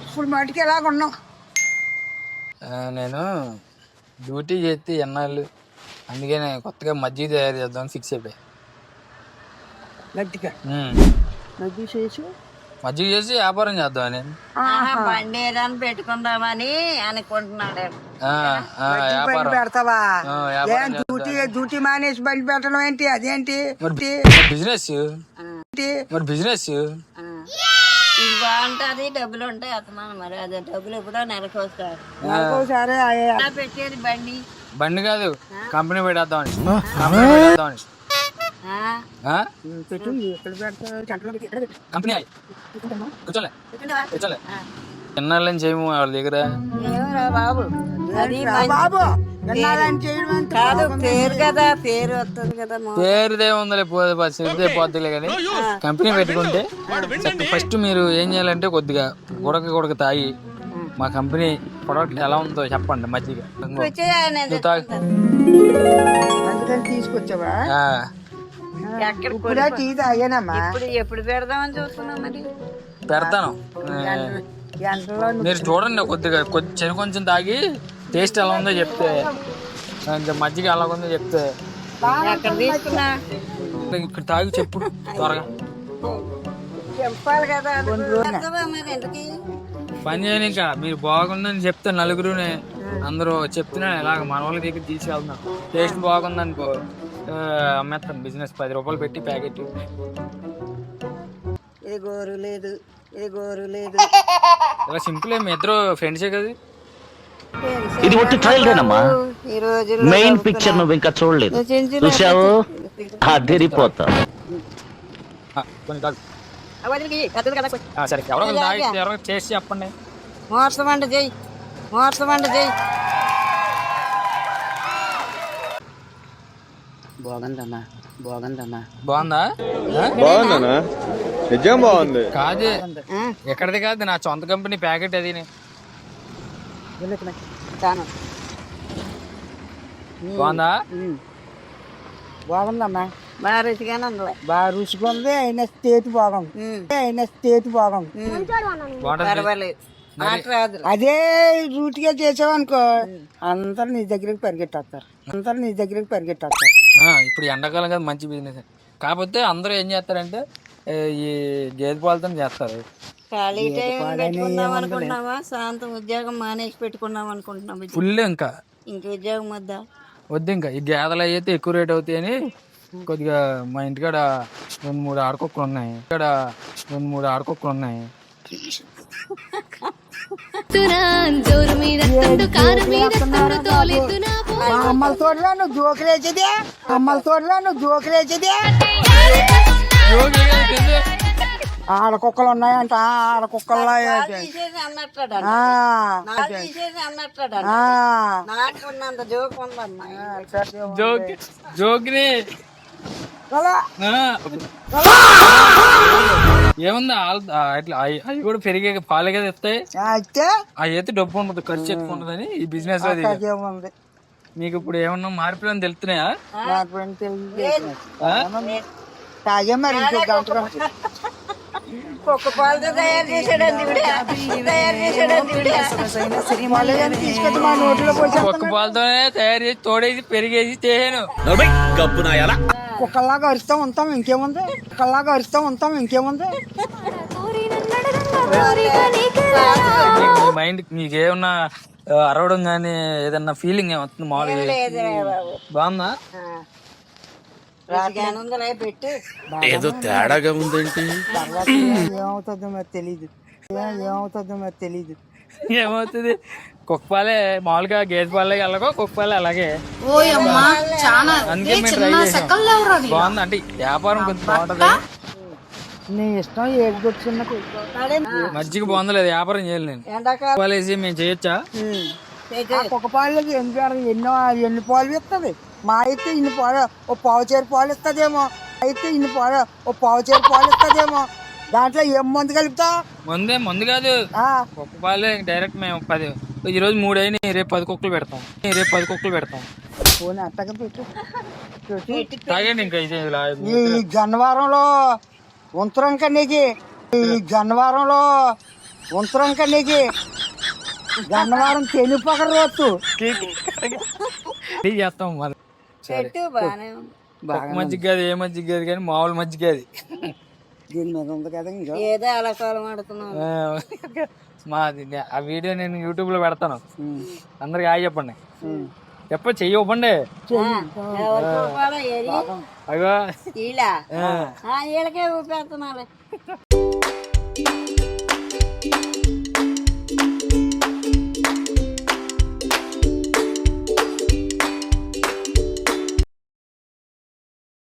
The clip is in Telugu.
ఇప్పుడు మటుకు ఎలాగ ఉన్నాం. నేను డ్యూటీ చేస్తే ఎన్నాళ్ళు, అందుకే నేను కొత్తగా మజ్జిగ తయారు చేద్దామని ఫిక్స్ అయిపోయా. మజ్జిగ చేసి వ్యాపారం చేద్దామని. బండి ఏదైనా పెట్టుకుందామని అనుకుంటున్నాడు. పెడతావా? డ్యూటీ మానేసి బండి పెట్టడం ఏంటి? అదేంటి బిజినెస్? మరి బిజినెస్ ఇది బాగుంటది, డబ్బులు ఉంటాయి అతమాను. మరి అదే డబ్బులు ఎప్పుడో నెలకోసారి పెట్టేది బండి. బండి కాదు, కంపెనీ పెట్టేద్దామని. కంపెనీ కూర్చోలే ఎన్నాళ్ళని చేయము వాళ్ళ దగ్గర. బాబు కాదు, పేరు కదా, పేరు వస్తుంది కదా. పేరుదే ఉందిలే, పోతే పోద్దులే కానీ కంపెనీ పెట్టుకుంటే ఫస్ట్ మీరు ఏం చేయాలంటే కొద్దిగా గుడక తాగి మా కంపెనీ ప్రొడక్ట్ ఎలా ఉందో చెప్పండి. మజ్జిగ తీసుకొచ్చావా? ఎప్పుడు పెడదామని చూస్తున్నాం. మరి పెడతాను, మీరు చూడండి. కొద్దిగా కొంచెం తాగి టేస్ట్ ఎలా ఉందో చెప్తే, మజ్జిగ ఎలా ఉందో చెప్తే ఇక్కడ తాగి చెప్పు త్వరగా. చెప్పాలి కదా. పని చేయని ఇంకా మీరు బాగుందని చెప్తే నలుగురునే అందరూ చెప్తున్నా ఇలాగ మన వాళ్ళ దగ్గర తీసుకెళ్తున్నాం. టేస్ట్ బాగుందనుకో అమ్మేస్తాను. బిజినెస్ 10 రూపాయలు పెట్టి ప్యాకెట్. ఇది గోరు లేదు. ఇలా సింపుల్. మీ ఇద్దరు ఫ్రెండ్సే కదా. ఇది ఒట్టి ట్రైల్దేనమ్మా, మెయిన్ పిక్చర్ నువ్వు ఇంకా చూడలేదు. చూసావు అదిరిపోతా. సరే, ఎవరో చేసి చెప్పండి. మోసమంట చెయ్యి. బాగుందమ్మా. బాగుందా? నిజం బాగుంది. కాదు, ఎక్కడిది కాదు, నా సొంత కంపెనీ ప్యాకెట్ అది. బాగుందా? బాగుందమ్మా. బాగా రుచిగానే ఉంది. బాగా రుచిగా ఉంది. అయినా స్టేట్ బాగుంది. పర్వాలేదు. అదే రూట్గా చేసావనుకో అందరు నీ దగ్గరికి పరిగెట్టేస్తారు. ఇప్పుడు ఎండాకాలం కదా, మంచి బిజినెస్. కాకపోతే అందరూ ఏం చేస్తారంటే ఈ గేదె పాలతో చేస్తారు. ఖాళీ టైం పెట్టుకుందాం అనుకుంటున్నావా? సాయంత్రం ఉద్యోగం మానేసి పెట్టుకుందాం అనుకుంటున్నాం. ఫుల్ ఇంకా ఉద్యోగం వద్దు. ఇంకా ఈ గేదెలు అయితే ఎక్కువ రేట్ అవుతాయని కొద్దిగా మా ఇంటికాడ 2-3 ఆడకుక్కలు ఉన్నాయి. అమ్మల తోటలో నువ్వు జోకులేసేది. ఆడకుక్కలు ఉన్నాయంట. ఆడకుక్కల్లో జోకిని ఏముందా? అట్లా అవి కూడా పెరిగే పాలు కదా ఇస్తాయి. అవి అయితే డబ్బు ఉండదు, ఖర్చు ఎక్కువ ఉండదని ఈ బిజినెస్. మీకు ఇప్పుడు ఏమన్నా మార్పులని తెలుస్తున్నాయా? తాగే మరి కుక్క పాలతో తయారు చేసాడండి. కుక్క పాలతోనే తయారు చేసి తోడేసి పెరిగేసి చేసాను. కుక్కల్లాగా అరుస్తూ ఉంటాం, ఇంకేముంది? మైండ్ మీకేమన్నా అరవడం కానీ ఏదన్నా ఫీలింగ్ ఏమవుతుంది? మామూలుగా బాగుందా? ఏదో తేడాగా ఉందేంటి? ఏమవుతుందో మరి తెలీదు. ఏమవుతుంది? కుక్క పాలే మామూలుగా గేదె పాలే అలాగో కుక్క పాలే అలాగే. అందుకే మేము ట్రై చేసాం. బాగుంది అంటే వ్యాపారం కొంచెం బాగుంటది. నీ ఇష్టం. మజ్జిగ బాగుంది లేదు, వ్యాపారం చేయాలి. నేను పాలేసి మేము చేయొచ్చా? కుక్క పాలు ఎన్ని పాలు ఇస్తుంది? మా అయితే ఇన్ని పాలు, ఓ పావుచేరు పాలు ఇస్తుందేమో. దాంట్లో ఏం మందు కలుపుతా? మందు కాదు, కుక్క పాలే డైరెక్ట్. మేము 10 ఈరోజు 3 అయినాయి, రేపు 10 కుక్కలు పెడతాం. పోనీ అట్టగా పెట్టు. తాగండి. ఇంకా ఈ జనవారంలో ఉంచరం నీకు ఈ గన్నవరంలో ఉంచరం నీకు గన్నవరం తెనుపకర రోజు టీ చేస్తాం మరి పెట్టు బాగానే ఉంది. ఒక్క మజ్జిగ కాదు, ఏ మజ్జిగ కాదు కానీ మామూలు మజ్జిగ అది. దీని మీద ఉంది కదా ఇంకా ఏదో అలా కాలం ఆడుతున్నాం. మాది ఆ వీడియో నేను యూట్యూబ్ లో పెడతాను, అందరికి హాయ్ చెప్పండి. చెయ్యి ఇవ్వండి. ఎవరికి ఊపాలో ఏరి అగో వీళ్ళకే ఊపేస్తున్నారు.